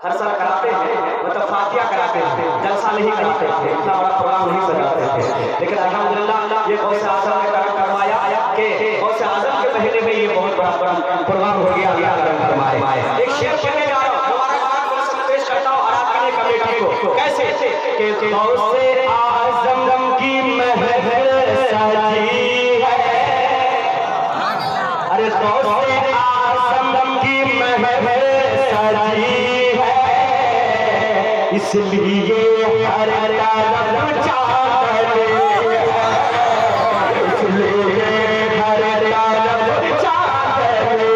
हर साल कराते हैं, मतलब फातिया कराते हैं, जलसा नहीं कराते थे, इतना बड़ा प्रोग्राम नहीं सजाते थे। लेकिन अल्हम्दुलिल्लाह ये गौसे आज़म ने करम फरमाया कि गौसे आज़म के महीने में ये बहुत बड़ा प्रोग्राम हो गया। अल्लाह करम फरमाए। एक शेर पढ़ने जा रहा हूँ, हमारा गाना पेश करता हूँ आराम करने कमेटी को। कैसे कि गौसे आज़म की महफिल सजी है, अरे गौसे आज़म की महफिल सजी है, इसलिए हर तरफ चादर, इसलिए हर तरफ चादर है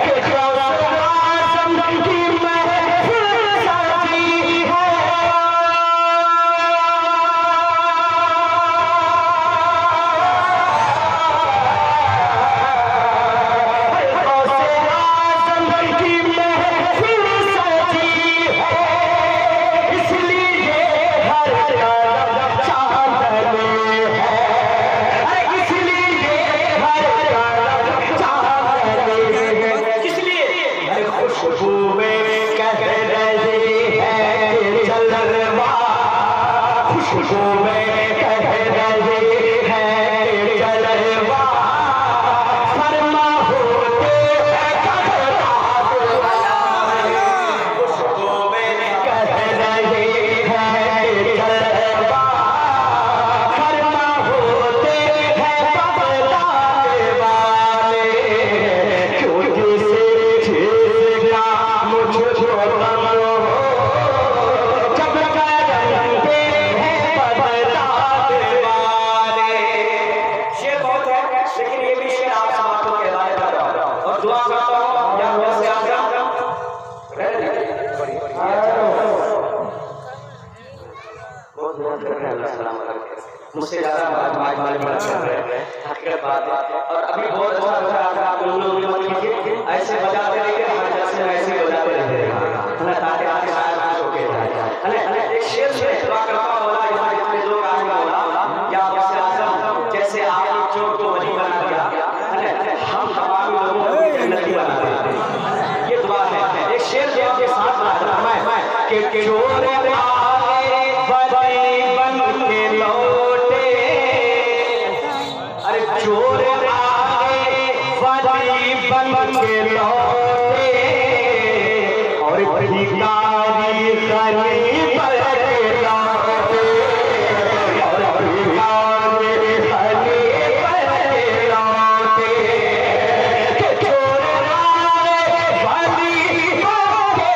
कि गौसे आज़म की महफिल सजी है। गौसे आज़म की महफिल सजी है, इसलिए हर तरफ हकीकत बात है। और अभी बहुत अच्छा बजा रहा आप लोग मत कीजिए, ऐसे बजाते रहिए, हर जलसे में ऐसे बजाते रहिए ना, ताकि आगे शायद कुछ होके जाए। एक शेर से दुआ करता मौला, यहाँ जितने लोग आए मौला, या गौसे आज़म जैसे आपने चोर को वली बना दिया, हम तमाम लोगों को जन्नती बना दे। ये दुआ है। एक शेर जो आपके साथ रहा मैं कि चोर आए वली बन के लौटे, अरे चोर आए वली बन के लौटे, और भिखारी गरीब लौटे, और भिखारी गरीब लौटे, कि चोर आए वली बन के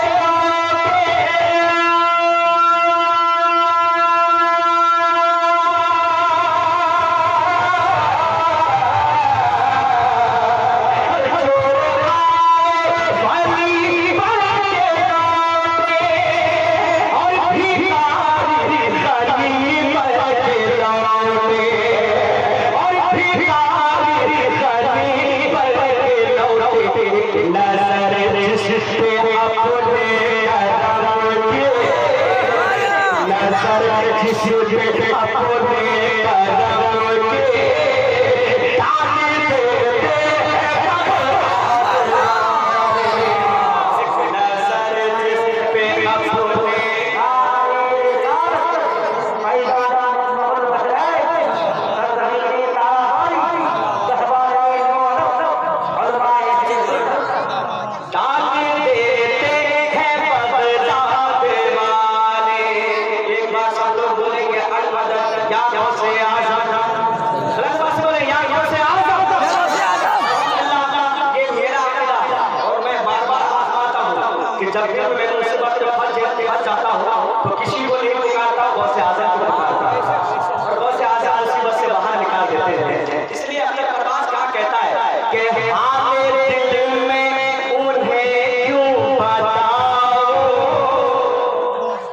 जब भी मैं उससे बात चाहता हूँ तो किसी को नहीं निकालता, गौसे आज़म को निकालता है, और गौसे आज़म मुसीबत से बाहर निकाल देते हैं। इसलिए अख्तर परवाज़ क्या कहता है कि हाले दिल में उन्हें क्यों बताओ,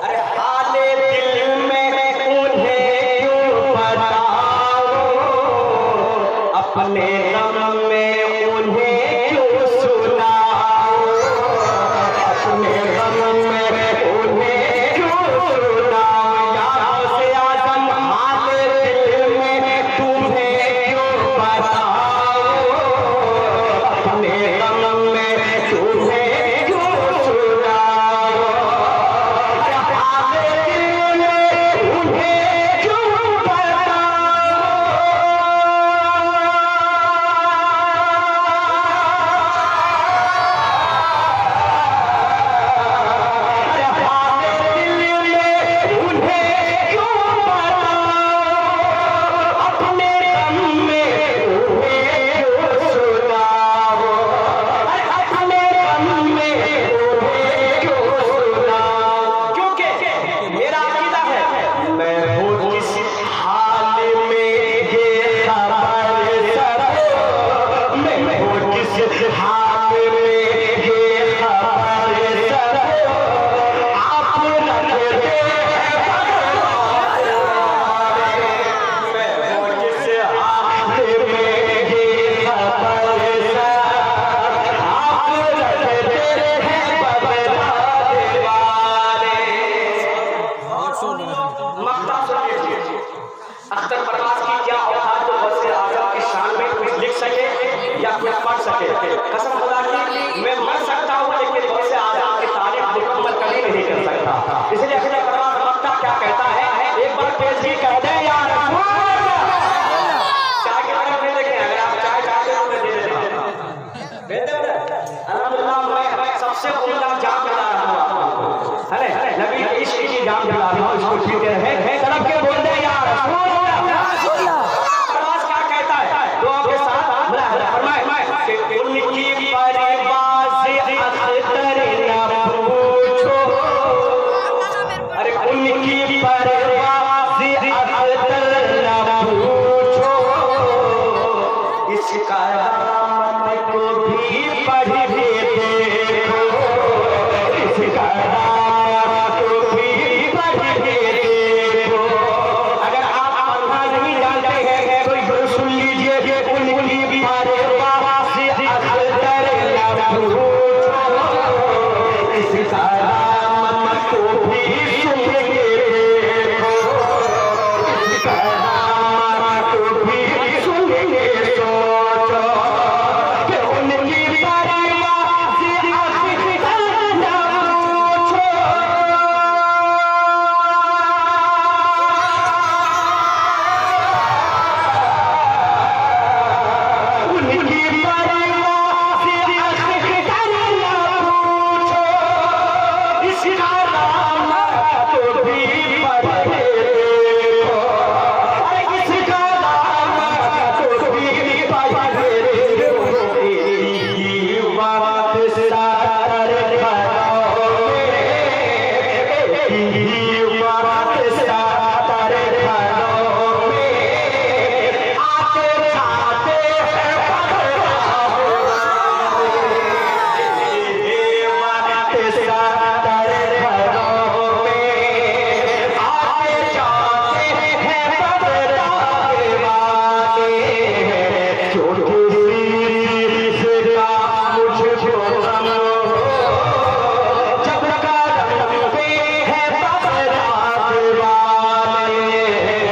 अरे हाले दिल में उन्हें क्यों बताओ, अपने गम में उन्हें क्यों सुनाओ, अपने गम में उन्हें क्यों सुनाओ, या गौसे आज़म हाले दिल में तुम्हें क्यों बताओ, अपने गम में तुम्हें क्यों सुनाओ, हाले दिल में उन्हें क्यों बताओ। अख्तर परवाज़ की क्या औकात जो गौसे आज़म की शान में कुछ लिख सके या कुछ पढ़ सके। कसम खुदा की मैं मर सकता हूँ लेकिन गौसे आज़म की तारीफ मुकम्मल कभी नहीं कर सकता। इसलिए अख्तर परवाज़ मक्ता क्या कहता है, एक बार पेश भी कह दे या रसूल